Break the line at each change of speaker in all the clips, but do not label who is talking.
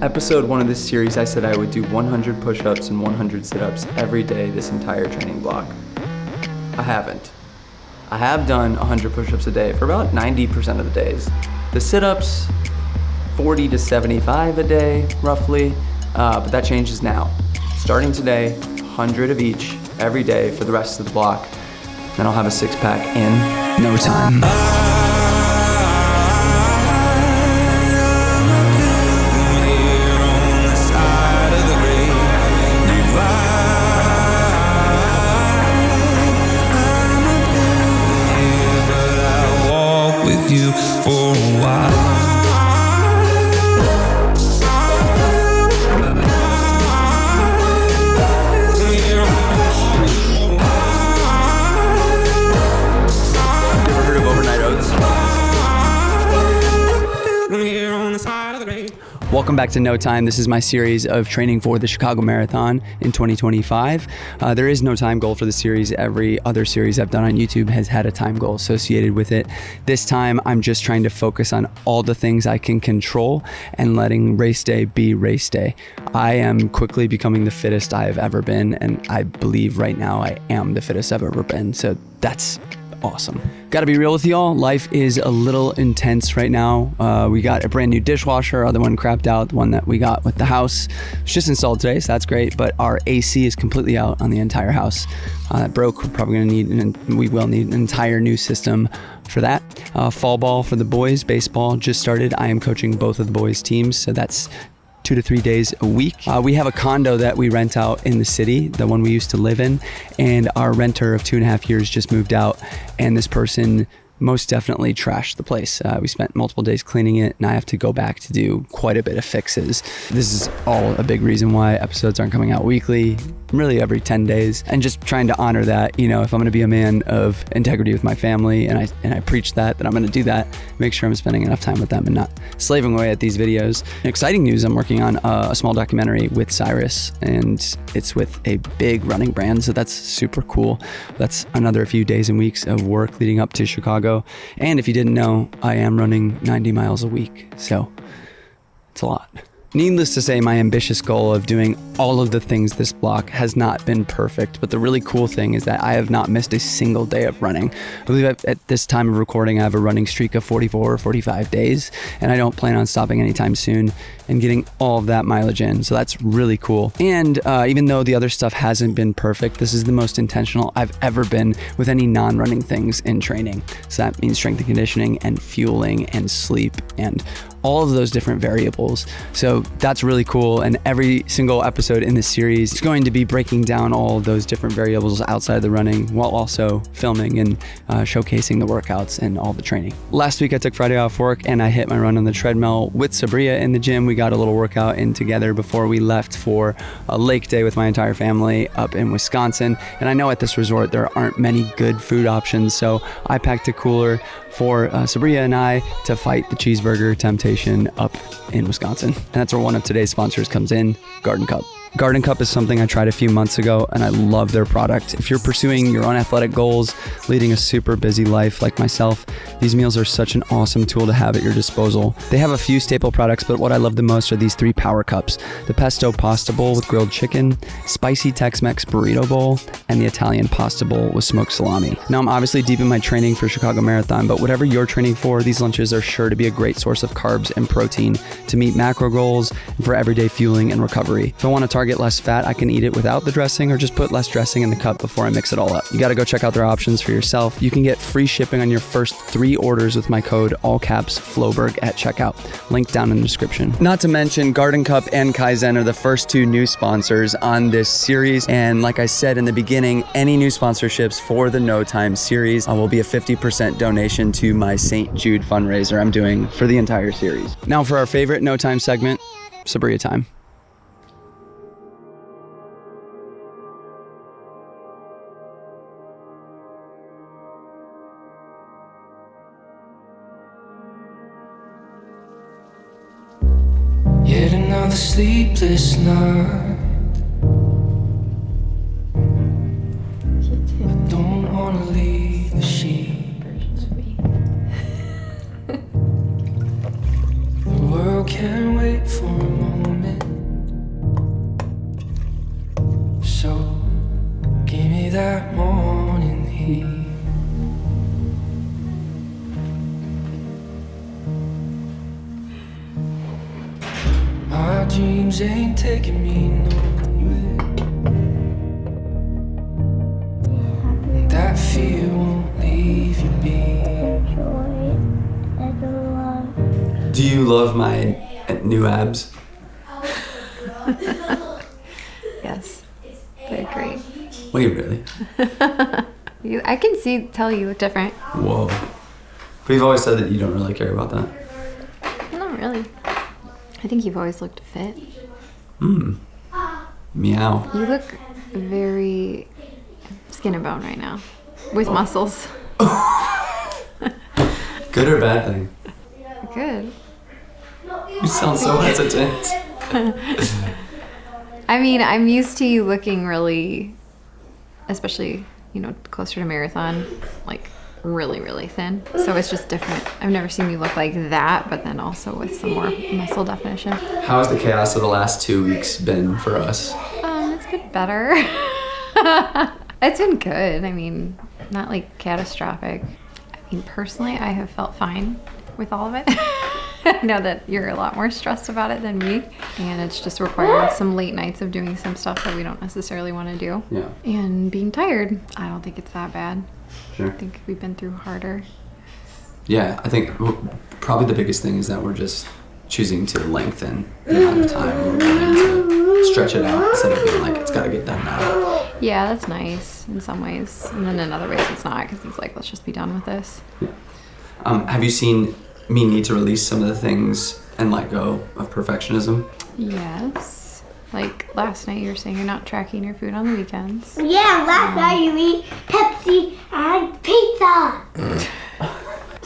Episode 1 of this series, I said I would do 100 push-ups and 100 sit-ups every day this entire training block. I haven't. I have done 100 push-ups a day for about 90% of the days. The sit-ups, 40 to 75 a day, roughly, but that changes now. Starting today, 100 of each every day for the rest of the block. Then I'll have a six-pack in no time.
You for a while.
You ever heard of overnight oats? Welcome back to No Time. This is my series of training for the Chicago Marathon in 2025. There is no time goal for the series. Every other series I've done on YouTube has had a time goal associated with it. This time, I'm just trying to focus on all the things I can control and letting race day be race day. I am quickly becoming the fittest I have ever been, and I believe right now I am the fittest I've ever been. So that's awesome. Gotta be real with y'all. Life is a little intense right now. We got a brand new dishwasher. Other one crapped out. The one that we got with the house was just installed today, so that's great. But our AC is completely out on the entire house. That broke. We're probably gonna need, we will need an entire new system for that. Fall ball for the boys. Baseball just started. I am coaching both of the boys' teams, so that's 2 to 3 days a week. We have a condo that we rent out in the city, the one we used to live in, and our renter of 2.5 years just moved out, and this person most definitely trashed the place. We spent multiple days cleaning it, and I have to go back to do quite a bit of fixes. This is all a big reason why episodes aren't coming out weekly, really every 10 days, and just trying to honor that. You know, if I'm gonna be a man of integrity with my family, and I preach that I'm gonna do that, make sure I'm spending enough time with them and not slaving away at these videos. Exciting news, I'm working on a small documentary with Cyrus, and it's with a big running brand, so that's super cool. That's another few days and weeks of work leading up to Chicago. And if you didn't know, I am running 90 miles a week, so it's a lot. Needless to say, my ambitious goal of doing all of the things this block has not been perfect, but the really cool thing is that I have not missed a single day of running. I believe at this time of recording, I have a running streak of 44 or 45 days, and I don't plan on stopping anytime soon and getting all of that mileage in, so that's really cool. And even though the other stuff hasn't been perfect, this is the most intentional I've ever been with any non-running things in training. So that means strength and conditioning and fueling and sleep and all of those different variables. So that's really cool. And every single episode in this series is going to be breaking down all of those different variables outside of the running while also filming and showcasing the workouts and all the training. Last week I took Friday off work and I hit my run on the treadmill with Sabria in the gym. We got a little workout in together before we left for a lake day with my entire family up in Wisconsin. And I know at this resort there aren't many good food options, so I packed a cooler for Sabria and I to fight the cheeseburger temptation up in Wisconsin. And that's where one of today's sponsors comes in, Garden Cup. Garden Cup is something I tried a few months ago, and I love their product. If you're pursuing your own athletic goals, leading a super busy life like myself, these meals are such an awesome tool to have at your disposal. They have a few staple products, but what I love the most are these 3 power cups: the pesto pasta bowl with grilled chicken, spicy Tex-Mex burrito bowl, and the Italian pasta bowl with smoked salami. Now, I'm obviously deep in my training for Chicago Marathon, but whatever you're training for, these lunches are sure to be a great source of carbs and protein to meet macro goals and for everyday fueling and recovery. If I want to target less fat, I can eat it without the dressing or just put less dressing in the cup before I mix it all up. You got to go check out their options for yourself. You can get free shipping on your first 3 orders with my code, all caps, Floberg at checkout. Link down in the description. Not to mention, Garden Cup and Kaizen are the first 2 new sponsors on this series. And like I said in the beginning, any new sponsorships for the No Time series will be a 50% donation to my St. Jude fundraiser I'm doing for the entire series. Now for our favorite No Time segment, Sabria time.
Yet another sleepless night. I don't wanna leave the sheets. The world can't wait for a moment. dreams ain't taking me nowhere. That fear won't leave you be.
Do you love my new abs?
Yes, they're great.
Wait, really?
I can tell you look different.
Whoa. We've always said that you don't really care about that.
Not really. I think you've always looked fit.
Meow.
You look very skin and bone right now, with muscles.
Good or bad thing?
Good.
You sound so hesitant.
I mean, I'm used to you looking really, especially, closer to marathon, like really, really thin. So it's just different. I've never seen you look like that, but then also with some more muscle definition.
How has the chaos of the last 2 weeks been for us?
It's been better. It's been good. I mean, not like catastrophic. I mean, personally, I have felt fine with all of it. I know that you're a lot more stressed about it than me, and it's just required some late nights of doing some stuff that we don't necessarily want to do.
Yeah.
And being tired. I don't think it's that bad.
Sure.
I think we've been through harder.
Yeah, I think probably the biggest thing is that we're just choosing to lengthen the amount of time we're willing to stretch it out instead of being like, it's got to get done now.
Yeah, that's nice in some ways. And then in other ways it's not, because it's like, let's just be done with this.
Yeah. Have you seen me need to release some of the things and let go of perfectionism?
Yes. Like last night you were saying you're not tracking your food on the weekends.
Yeah, last night you eat Pepsi and pizza.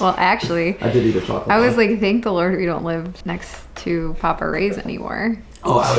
Well, actually,
I did eat a chocolate
I was
bar.
like, thank the Lord we don't live next to Papa Ray's anymore.
Oh, I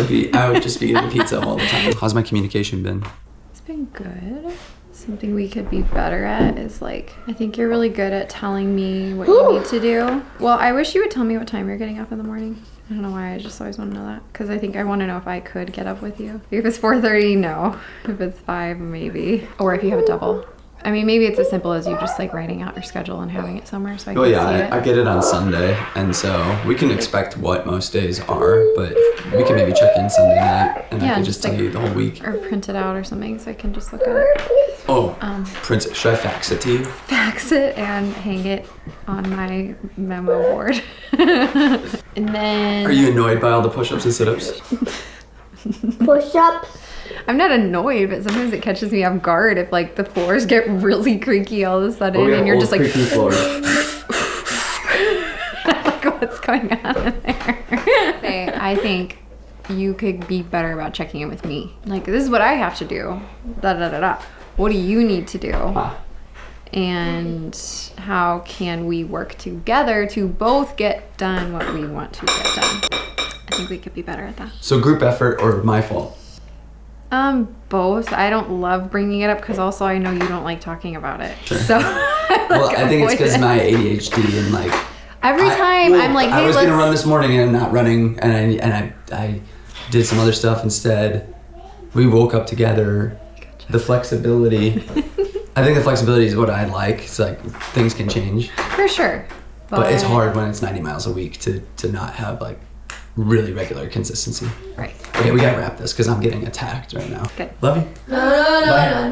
would just be eating pizza all the time. How's my communication been?
It's been good. Something we could be better at is like, I think you're really good at telling me what you need to do. Well, I wish you would tell me what time you're getting up in the morning. I don't know why, I just always want to know that. Because I think I want to know if I could get up with you. If it's 4:30, no. If it's 5, maybe. Or if you have a double. I mean, maybe it's as simple as you just like writing out your schedule and having it somewhere so I can see it.
I get it on Sunday, and so we can expect what most days are, but we can maybe check in Sunday night, and I can just tell you the whole week.
Or print it out or something so I can just look at it.
Oh, print it. Should I fax it to you?
Fax it and hang it on my memo board. And then...
Are you annoyed by all the push-ups and sit-ups?
Push-ups.
I'm not annoyed, but sometimes it catches me off guard if like the floors get really creaky all of a sudden and you're just like... like, what's going on in there? I think you could be better about checking in with me. Like, this is what I have to do. Da-da-da-da. What do you need to do? And how can we work together to both get done what we want to get done? I think we could be better at that.
So group effort or my fault?
Both. I don't love bringing it up because also I know you don't like talking about it.
Sure.
So
Well, I think it's because my ADHD and like
every time I'm like, hey,
I was gonna run this morning and I'm not running, and I did some other stuff instead. We woke up together. The flexibility. I think the flexibility is what I like. It's like things can change.
For sure.
But it's hard when it's 90 miles a week to not have like really regular consistency.
Right.
Okay, we gotta wrap this because I'm getting attacked right now.
Good.
Love you. Bye.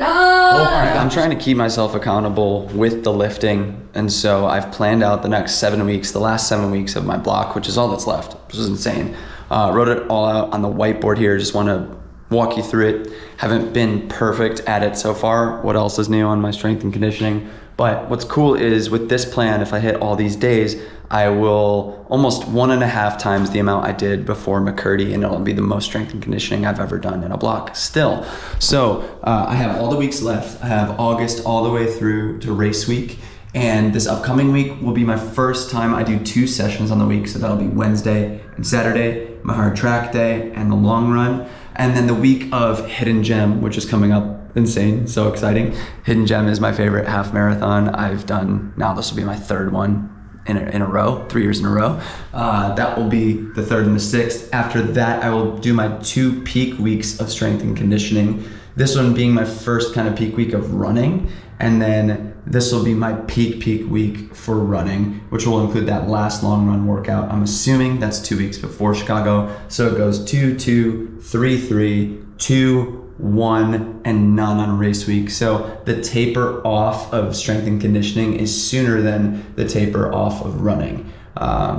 I'm trying to keep myself accountable with the lifting, and so I've planned out the next 7 weeks, the last 7 weeks of my block, which is all that's left, which is insane. Wrote it all out on the whiteboard here. Just want to walk you through it. Haven't been perfect at it so far. What else is new on my strength and conditioning? But what's cool is with this plan, if I hit all these days, I will almost 1.5 times the amount I did before McCurdy, and it'll be the most strength and conditioning I've ever done in a block still. So I have all the weeks left. I have August all the way through to race week. And this upcoming week will be my first time I do 2 sessions on the week. So that'll be Wednesday and Saturday, my hard track day and the long run. And then the week of Hidden Gem, which is coming up. Insane, so exciting. Hidden Gem is my favorite half marathon I've done. Now this will be my 3rd one in a row, 3 years in a row. That will be the 3rd and the 6th. After that, I will do my 2 peak weeks of strength and conditioning this one being my first kind of peak week of running, and then this will be my peak week for running, which will include that last long run workout. I'm assuming that's 2 weeks before Chicago. So it goes 2, 2, 3, 3, 2, 1, and none on race week. So the taper off of strength and conditioning is sooner than the taper off of running.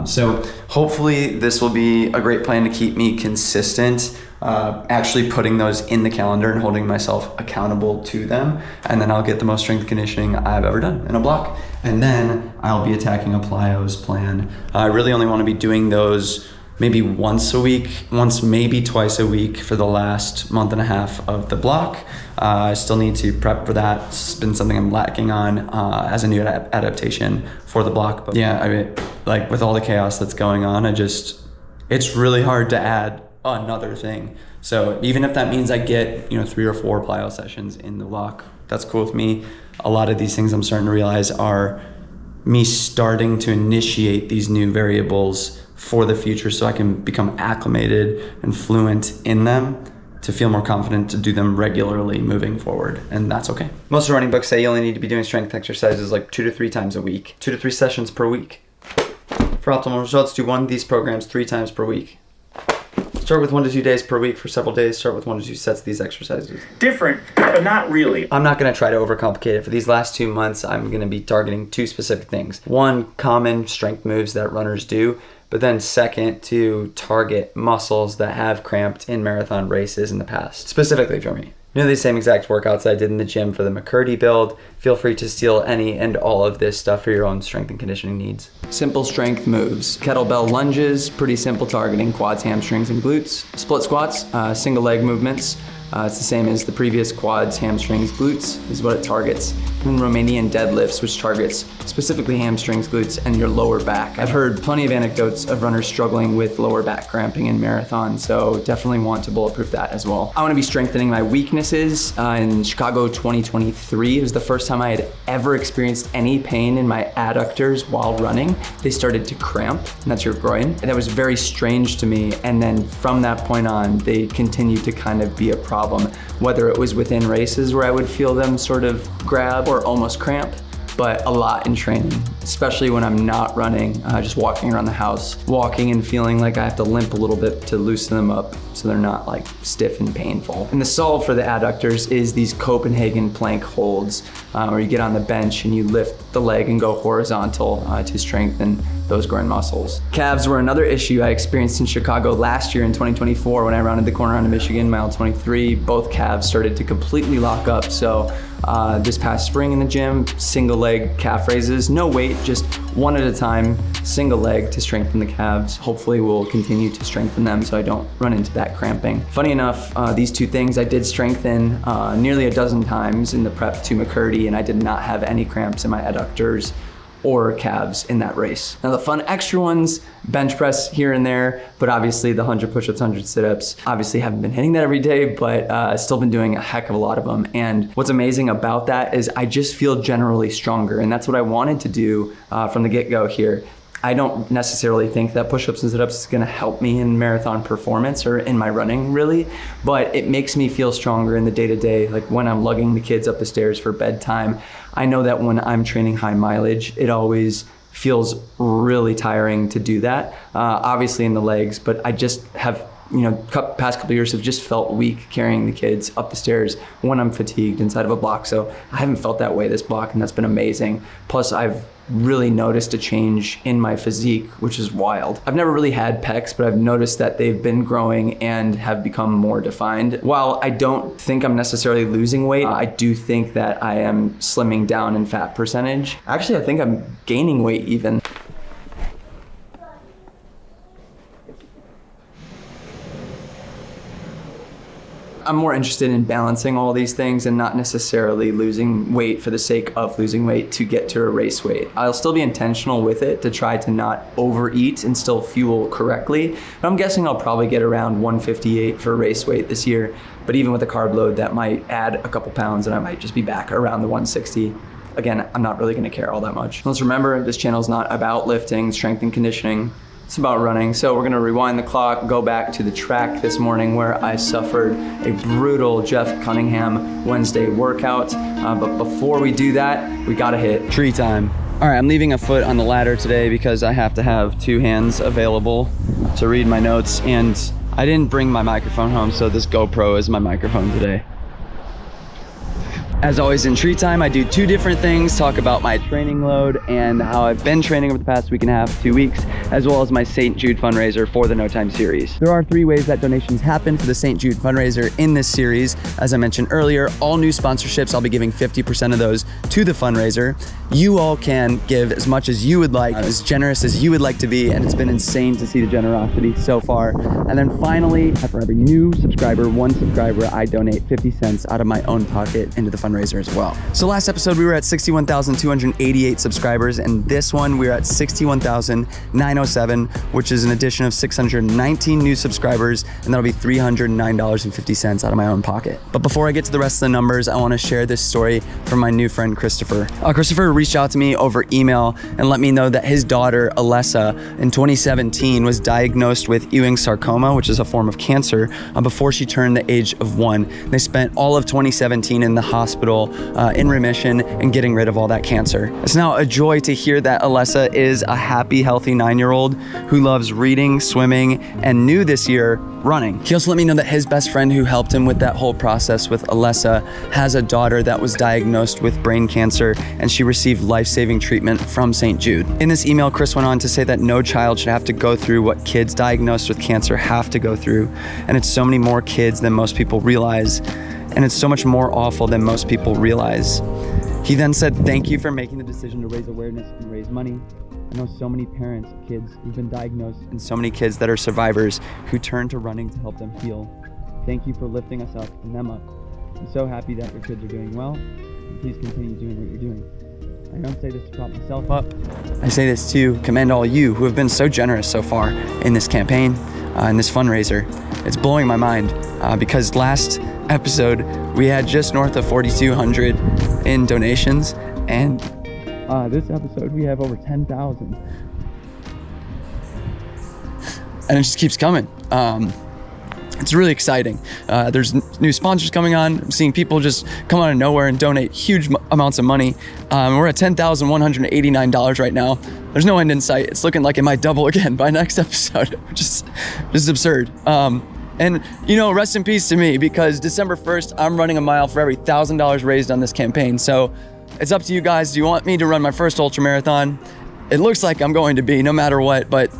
So hopefully this will be a great plan to keep me consistent, actually putting those in the calendar and holding myself accountable to them. And then I'll get the most strength conditioning I've ever done in a block. And then I'll be attacking a plyos plan. I really only want to be doing those maybe once a week, once maybe twice a week for the last month and a half of the block. I still need to prep for that. It's been something I'm lacking on as a new adaptation for the block. But yeah, I mean, like with all the chaos that's going on, it's really hard to add another thing. So even if that means I get 3 or 4 plyo sessions in the block, that's cool with me. A lot of these things I'm starting to realize are me starting to initiate these new variables for the future so I can become acclimated and fluent in them to feel more confident to do them regularly moving forward. And that's okay. Most running books say you only need to be doing strength exercises like 2 to 3 times a week, 2 to 3 sessions per week. For optimal results, do one of these programs 3 times per week. Start with 1 to 2 days per week for several days. Start with 1 to 2 sets of these exercises.
Different, but not really.
I'm not going to try to overcomplicate it. For these last 2 months, I'm going to be targeting 2 specific things. 1, common strength moves that runners do, but then second, to target muscles that have cramped in marathon races in the past, specifically for me. The same exact workouts I did in the gym for the McCurdy build. Feel free to steal any and all of this stuff for your own strength and conditioning needs. Simple strength moves. Kettlebell lunges, pretty simple targeting quads, hamstrings, and glutes. Split squats, single leg movements. It's the same as the previous quads, hamstrings, glutes is what it targets. And Romanian deadlifts, which targets specifically hamstrings, glutes, and your lower back. I've heard plenty of anecdotes of runners struggling with lower back cramping in marathon, so definitely want to bulletproof that as well. I want to be strengthening my weaknesses. In Chicago 2023, it was the first time I had ever experienced any pain in my adductors while running. They started to cramp, and that's your groin. And that was very strange to me, and then from that point on, they continued to kind of be a problem, whether it was within races where I would feel them sort of grab or almost cramp, but a lot in training, especially when I'm not running, just walking around the house, walking and feeling like I have to limp a little bit to loosen them up so they're not like stiff and painful. And the solve for the adductors is these Copenhagen plank holds, where you get on the bench and you lift the leg and go horizontal to strengthen those groin muscles. Calves were another issue I experienced in Chicago last year in 2024 when I rounded the corner onto Michigan, mile 23. Both calves started to completely lock up. So this past spring in the gym, single leg calf raises, no weight, just 1 at a time, single leg to strengthen the calves. Hopefully we'll continue to strengthen them so I don't run into that cramping. Funny enough, these 2 things I did strengthen nearly a dozen times in the prep to McCurdy, and I did not have any cramps in my adductors or calves in that race. Now the fun extra ones, bench press here and there, but obviously the 100 push-ups, 100 sit-ups, obviously haven't been hitting that every day, but still been doing a heck of a lot of them. And what's amazing about that is I just feel generally stronger, and that's what I wanted to do from the get-go here. I don't necessarily think that push-ups and sit-ups is gonna help me in marathon performance or in my running really, but it makes me feel stronger in the day-to-day, like when I'm lugging the kids up the stairs for bedtime. I know that when I'm training high mileage, it always feels really tiring to do that, obviously in the legs, but I just have, past couple of years have just felt weak carrying the kids up the stairs when I'm fatigued inside of a block. So I haven't felt that way this block, and that's been amazing. Plus I've really noticed a change in my physique, which is wild. I've never really had pecs, but I've noticed that they've been growing and have become more defined. While I don't think I'm necessarily losing weight, I do think that I am slimming down in fat percentage. Actually, I think I'm gaining weight even. I'm more interested in balancing all these things and not necessarily losing weight for the sake of losing weight to get to a race weight. I'll still be intentional with it to try to not overeat and still fuel correctly. But I'm guessing I'll probably get around 158 for race weight this year. But even with a carb load, that might add a couple pounds and I might just be back around the 160. Again, I'm not really gonna care all that much. Let's remember, this channel is not about lifting, strength and conditioning. It's about running. So we're gonna rewind the clock, go back to the track this morning where I suffered a brutal Jeff Cunningham Wednesday workout. But before we do that, we gotta hit tree time. All right, I'm leaving a foot on the ladder today because I have to have 2 hands available to read my notes, and I didn't bring my microphone home, so this GoPro is my microphone today. As always in tree time, I do 2 different things, talk about my training load and how I've been training over the past week and a half, 2 weeks, as well as my St. Jude fundraiser for the No Time series. There are 3 ways that donations happen for the St. Jude fundraiser in this series. As I mentioned earlier, all new sponsorships, I'll be giving 50% of those to the fundraiser. You all can give as much as you would like, as generous as you would like to be, and it's been insane to see the generosity so far. And then finally, for every new subscriber, 1 subscriber, I donate 50 cents out of my own pocket into the fundraiser as well. So last episode we were at 61,288 subscribers, and this one we're at 61,907, which is an addition of 619 new subscribers, and that'll be $309.50 out of my own pocket. But before I get to the rest of the numbers, I want to share this story from my new friend Christopher. Christopher reached out to me over email and let me know that his daughter Alessa in 2017 was diagnosed with Ewing sarcoma, which is a form of cancer, before she turned the age of 1. They spent all of 2017 in the hospital in remission and getting rid of all that cancer. It's now a joy to hear that Alessa is a happy, healthy 9-year-old who loves reading, swimming, and new this year, running. He also let me know that his best friend who helped him with that whole process with Alessa has a daughter that was diagnosed with brain cancer, and she received life-saving treatment from St. Jude. In this email, Chris went on to say that no child should have to go through what kids diagnosed with cancer have to go through, and it's so many more kids than most people realize. And it's so much more awful than most people realize. He then said, "Thank you for making the decision to raise awareness and raise money. I know so many parents of kids who've been diagnosed and so many kids that are survivors who turn to running to help them heal. Thank you for lifting us up and them up. I'm so happy that your kids are doing well, and please continue doing what you're doing. I don't say this to prop myself up. I say this to commend all you who have been so generous so far in this campaign, in this fundraiser. It's blowing my mind because last episode we had just north of 4,200 in donations, and this episode we have over 10,000, and it just keeps coming. It's really exciting. There's new sponsors coming on. I'm seeing people just come out of nowhere and donate huge amounts of money. We're at $10,189 right now. There's no end in sight. It's looking like it might double again by next episode, which is absurd. And you know, rest in peace to me, because December 1st, I'm running a mile for every $1,000 raised on this campaign. So it's up to you guys. Do you want me to run my first ultra marathon? It looks like I'm going to be, no matter what, but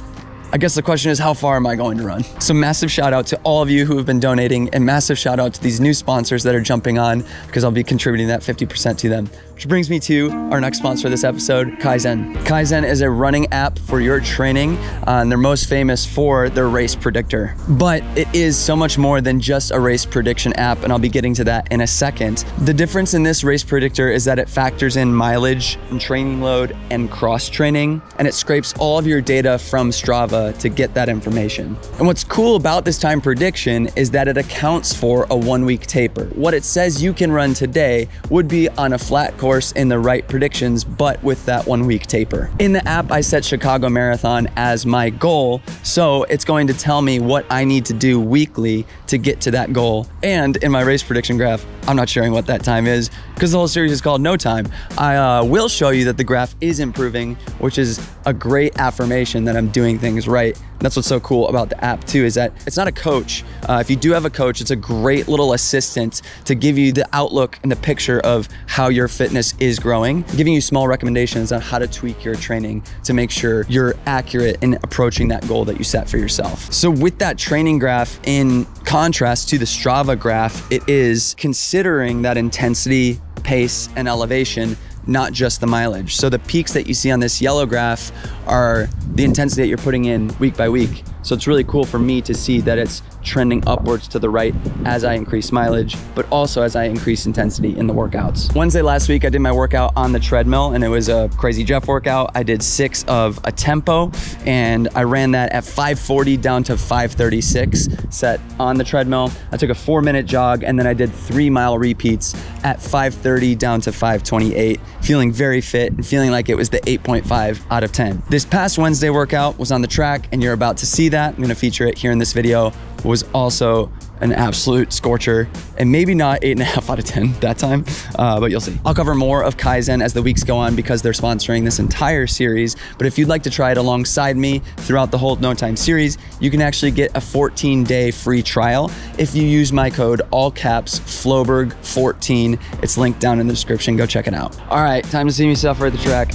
I guess the question is, how far am I going to run? So massive shout out to all of you who have been donating, and massive shout out to these new sponsors that are jumping on, because I'll be contributing that 50% to them. Which brings me to our next sponsor of this episode, Kaizen. Kaizen is a running app for your training, and they're most famous for their race predictor. But it is so much more than just a race prediction app, and I'll be getting to that in a second. The difference in this race predictor is that it factors in mileage and training load and cross training, and it scrapes all of your data from Strava to get that information. And what's cool about this time prediction is that it accounts for a 1-week taper. What it says you can run today would be on a flat course in the right predictions, but with that 1-week taper. In the app, I set Chicago Marathon as my goal, so it's going to tell me what I need to do weekly to get to that goal. And in my race prediction graph, I'm not sharing what that time is because the whole series is called No Time. I will show you that the graph is improving, which is a great affirmation that I'm doing things right. That's what's so cool about the app too, is that it's not a coach. If you do have a coach, it's a great little assistant to give you the outlook and the picture of how your fitness is growing, giving you small recommendations on how to tweak your training to make sure you're accurate in approaching that goal that you set for yourself. So with that training graph, in contrast to the Strava graph, it is considering that intensity, pace, and elevation, not just the mileage. So the peaks that you see on this yellow graph are the intensity that you're putting in week by week. So it's really cool for me to see that it's trending upwards to the right as I increase mileage, but also as I increase intensity in the workouts. Wednesday last week, I did my workout on the treadmill, and it was a Crazy Jeff workout. I did 6 of a tempo, and I ran that at 540 down to 536 set on the treadmill. I took a 4-minute jog, and then I did 3-mile repeats at 530 down to 528, feeling very fit and feeling like it was the 8.5 out of 10. This past Wednesday workout was on the track, and you're about to see that. I'm gonna feature it here in this video. Was also an absolute scorcher, and maybe not 8.5 out of 10 that time, but you'll see. I'll cover more of Kaizen as the weeks go on because they're sponsoring this entire series, but if you'd like to try it alongside me throughout the whole No Time series, you can actually get a 14-day free trial if you use my code, all caps, Floberg14. It's linked down in the description, go check it out. All right, time to see me suffer at the track.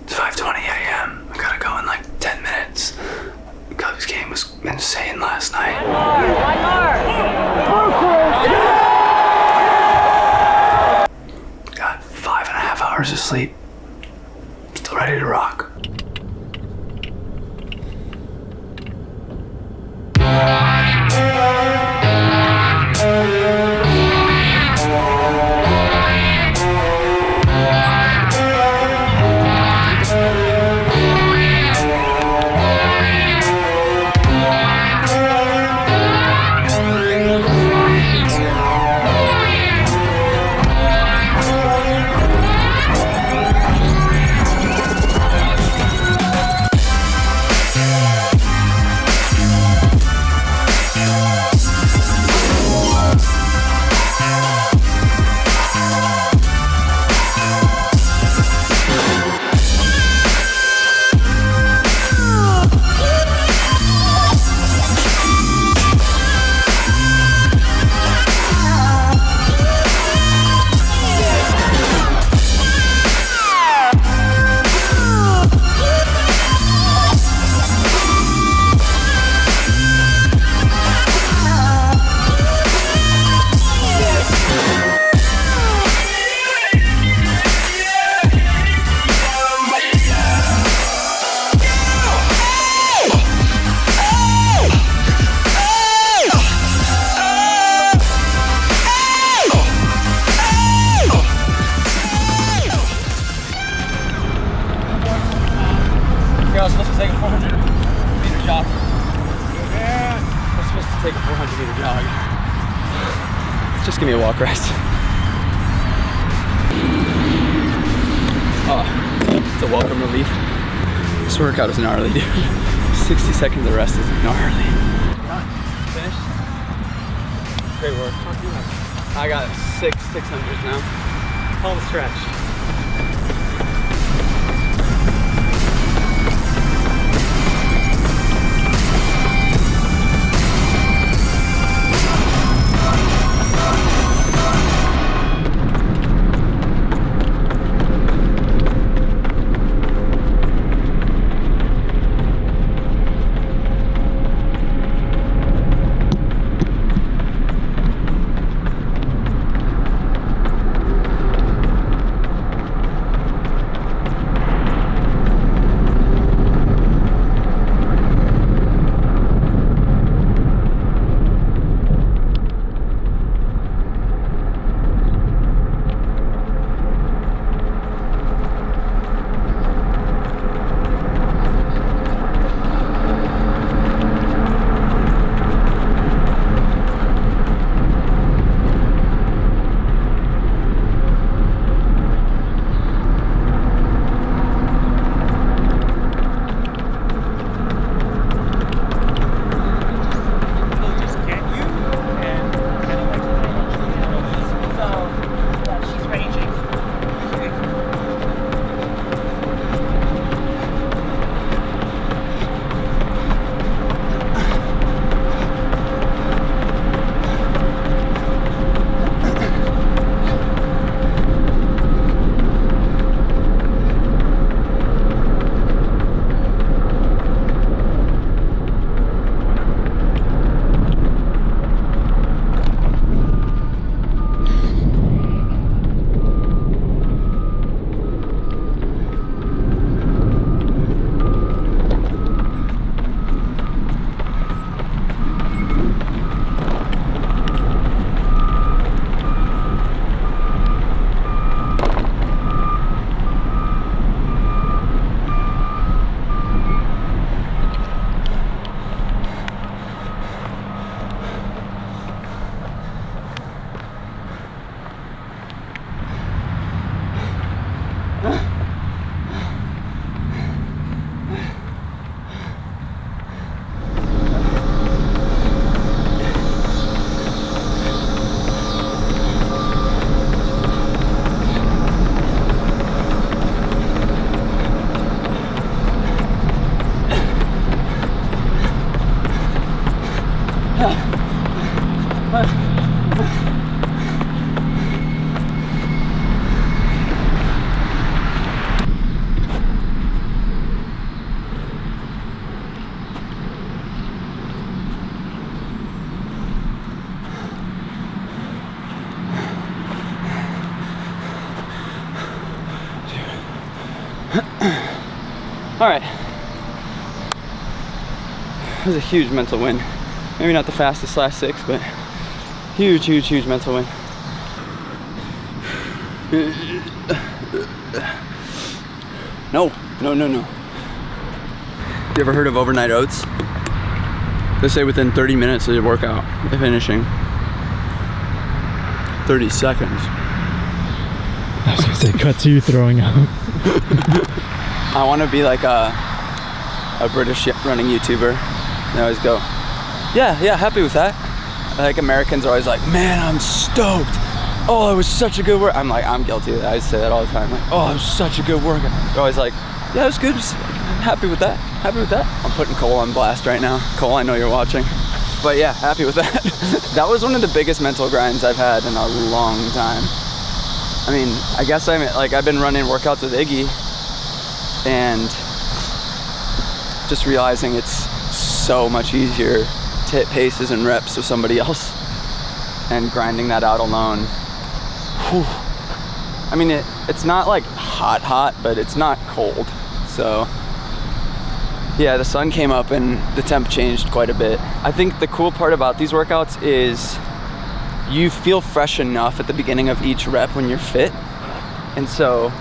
It's 5:20 a.m. I gotta go in like 10 minutes. Cubs game was insane last night. Got 5.5 hours of sleep. Still ready to rock. I was supposed to take a 400-meter jog. I was supposed to take a 400-meter jog. Just give me a walk rest. Oh, it's a welcome relief. This workout is gnarly, dude. 60 seconds of rest is gnarly. Finished? Great work. I got 600s now. Home stretch. All right. That was a huge mental win. Maybe not the fastest last 6, but huge mental win. No. You ever heard of overnight oats? They say within 30 minutes of your workout, if finishing. 30 seconds.
I was gonna say, cut to you throwing up.
I want to be like a British running YouTuber. They always go, yeah, happy with that. Like Americans are always like, man, I'm stoked. Oh, it was such a good work. I'm like, I'm guilty of that. I say that all the time. Like, oh, it was such a good workout. They're always like, yeah, it was good. Just happy with that. I'm putting Cole on blast right now. Cole, I know you're watching. But yeah, happy with that. That was one of the biggest mental grinds I've had in a long time. I mean, I guess I've been running workouts with Iggy and just realizing it's so much easier to hit paces and reps with somebody else and grinding that out alone. Whew. I mean, it's not like hot, but it's not cold. So yeah, the sun came up and the temp changed quite a bit. I think the cool part about these workouts is you feel fresh enough at the beginning of each rep when you're fit. And so,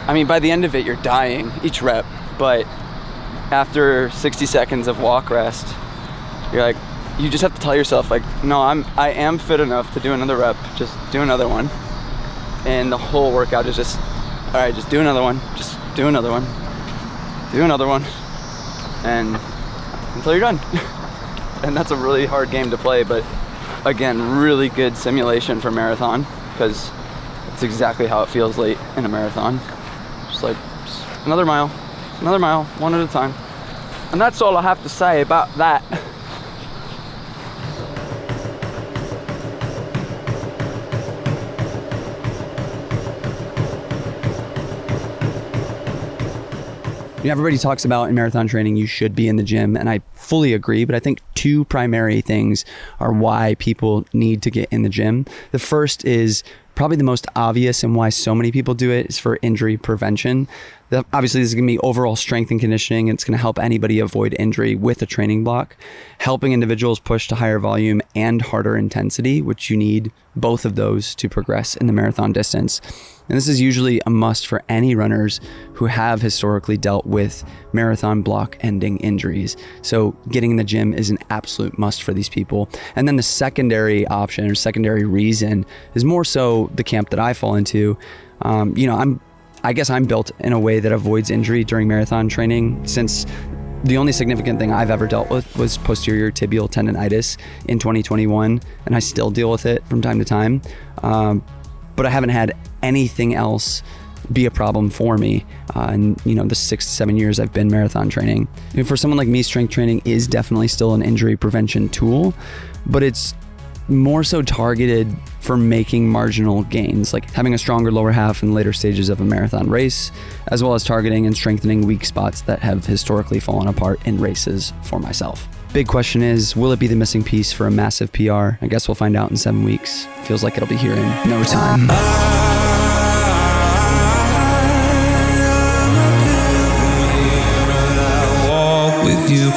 I mean, by the end of it, you're dying each rep, but after 60 seconds of walk rest, you're like, you just have to tell yourself like, no, I am fit enough to do another rep, just do another one. And the whole workout is just, all right, just do another one, just do another one, do another one, and until you're done. And that's a really hard game to play, but again, really good simulation for marathon, because it's exactly how it feels late in a marathon. Just like, just another mile, one at a time. And that's all I have to say about that. Everybody talks about in marathon training, you should be in the gym, and I fully agree, but I think 2 primary things are why people need to get in the gym. The first is probably the most obvious, and why so many people do it, is for injury prevention. Obviously, this is going to be overall strength and conditioning. It's going to help anybody avoid injury with a training block, helping individuals push to higher volume and harder intensity, which you need both of those to progress in the marathon distance. And this is usually a must for any runners who have historically dealt with marathon block ending injuries. So getting in the gym is an absolute must for these people. And then the secondary option or secondary reason is more so the camp that I fall into. I guess I'm built in a way that avoids injury during marathon training, since the only significant thing I've ever dealt with was posterior tibial tendonitis in 2021, and I still deal with it from time to time. But I haven't had anything else be a problem for me in the 6 to 7 years I've been marathon training. And for someone like me, strength training is definitely still an injury prevention tool, but it's more so targeted for making marginal gains, like having a stronger lower half in later stages of a marathon race, as well as targeting and strengthening weak spots that have historically fallen apart in races for myself. Big question is, will it be the missing piece for a massive PR? I guess we'll find out in 7 weeks. Feels like it'll be here in no time.
With you